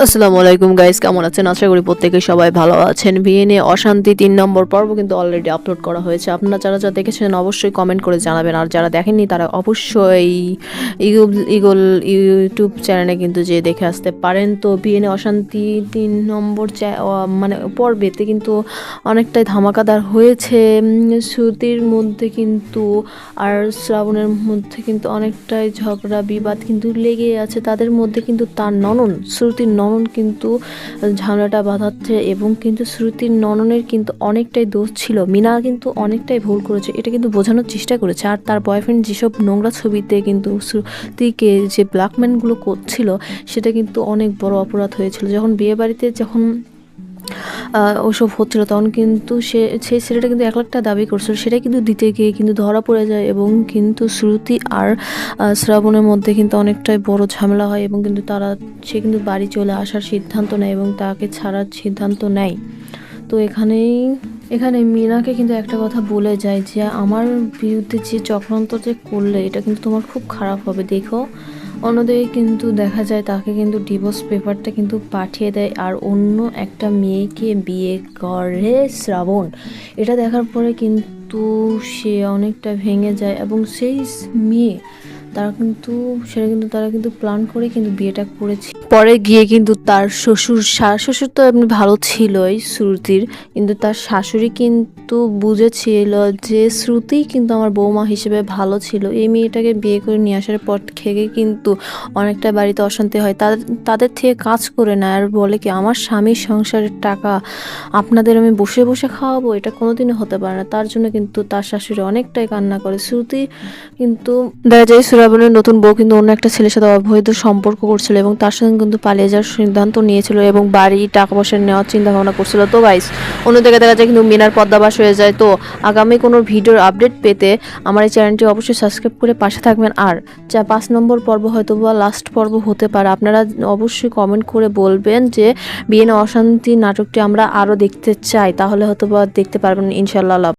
আসসালামু আলাইকুম গাইস, কেমন আছেন? আশা করি প্রত্যেকে সবাই ভালো আছেন। বিয়ে নিয়ে অশান্তি 3 নম্বর পর্ব কিন্তু অলরেডি আপলোড করা হয়েছে। আপনারা যারা যারা দেখেছেন অবশ্যই কমেন্ট করে জানাবেন, আর যারা দেখেননি তারা অবশ্যই ইগল ইউটিউব চ্যানেলে কিন্তু যে দেখে আসতে পারেন। তো বিয়ে নিয়ে অশান্তি 3 নম্বর মানে পর্বেতে কিন্তু অনেকটাই ধামাকাদার হয়েছে। শ্রুতির মধ্যে কিন্তু আর শ্রাবণের মধ্যে কিন্তু অনেকটাই ঝগড়া বিবাদ কিন্তু লেগে আছে। তাদের মধ্যে কিন্তু তার শ্রুতির ননন কিন্তু ঝামেলাটা বাঁধাচ্ছে, এবং কিন্তু শ্রুতির নননের কিন্তু অনেকটাই দোষ ছিল। মিনা কিন্তু অনেকটাই ভুল করেছে, এটা কিন্তু বোঝানোর চেষ্টা করেছে। আর তার বয়ফ্রেন্ড যেসব নোংরা ছবিতে কিন্তু শ্রুতিকে যে ব্ল্যাকমেলগুলো করছিল, সেটা কিন্তু অনেক বড় অপরাধ হয়েছিল। যখন বিয়ে বাড়িতে যখন ওসব হচ্ছিল, তখন কিন্তু সেই ছেলেটা কিন্তু 1 লাখ টাকা দাবি করছিল, সেটা কিন্তু দিতে গিয়ে কিন্তু ধরা পড়ে যায়, এবং কিন্তু শ্রুতি আর শ্রাবণের মধ্যে কিন্তু অনেকটাই বড় ঝামেলা হয়, এবং কিন্তু সে কিন্তু বাড়ি চলে আসার সিদ্ধান্ত নেয় এবং তাকে ছাড়ার সিদ্ধান্ত নেয়। তো এখানে মীনাকে কিন্তু একটা কথা বলে যায় যে আমার বিরুদ্ধে যে চক্রান্ত যে করলে, এটা কিন্তু তোমার খুব খারাপ হবে, দেখো। অন্যদিকে কিন্তু দেখা যায় তাকে কিন্তু ডিভোর্স পেপারটা কিন্তু পাঠিয়ে দেয়, আর অন্য একটা মেয়েকে বিয়ে করে শ্রাবণ। এটা দেখার পরে কিন্তু সে অনেকটা ভেঙে যায়, এবং সেই মেয়ে তারা কিন্তু প্ল্যান করে কিন্তু বিয়েটা করেছে। পরে গিয়ে কিন্তু তার শ্বশুর তো এমনি ভালো ছিলই শ্রুতির, কিন্তু তার শাশুড়ি কিন্তু বুঝেছিল যে শ্রুতি কিন্তু আমার বৌমা হিসেবে ভালো ছিল। এই মেয়েটাকে বিয়ে করে নিয়ে আসার পর থেকে কিন্তু অনেকটা বাড়িতে অশান্তি হয়। তাদের থেকে কাজ করে নেয় আর বলে কি, আমার স্বামীর সংসারের টাকা আপনাদের আমি বসে বসে খাওয়াবো, এটা কোনোদিনও হতে পারে না। তার জন্য কিন্তু তার শাশুড়ি অনেকটাই কান্না করে। শ্রুতি কিন্তু দেখা যায় শ্রাবণের নতুন বউ কিন্তু অন্য একটা ছেলের সাথে অবৈধ সম্পর্ক করছিল, এবং তার সঙ্গে কিন্তু পালিয়ে যাওয়ার সিদ্ধান্ত নিয়েছিল, এবং বাড়ি টাকা পয়সা নেওয়ার চিন্তা ভাবনা করছিল। তো গাইস, অন্যদিকে দেখা যায় কিন্তু মিনার পদ্মাবাস হয়ে যায়। তো আগামী কোনো ভিডিওর আপডেট পেতে আমার এই চ্যানেলটি অবশ্যই সাবস্ক্রাইব করে পাশে থাকবেন। আর 5 নম্বর পর্ব হয়তো বা লাস্ট পর্ব হতে পারে। আপনারা অবশ্যই কমেন্ট করে বলবেন যে বিয়ে না অশান্তি নাটকটি আমরা আরও দেখতে চাই, তাহলে হয়তো বা দেখতে পারবেন ইনশাল্লাহ।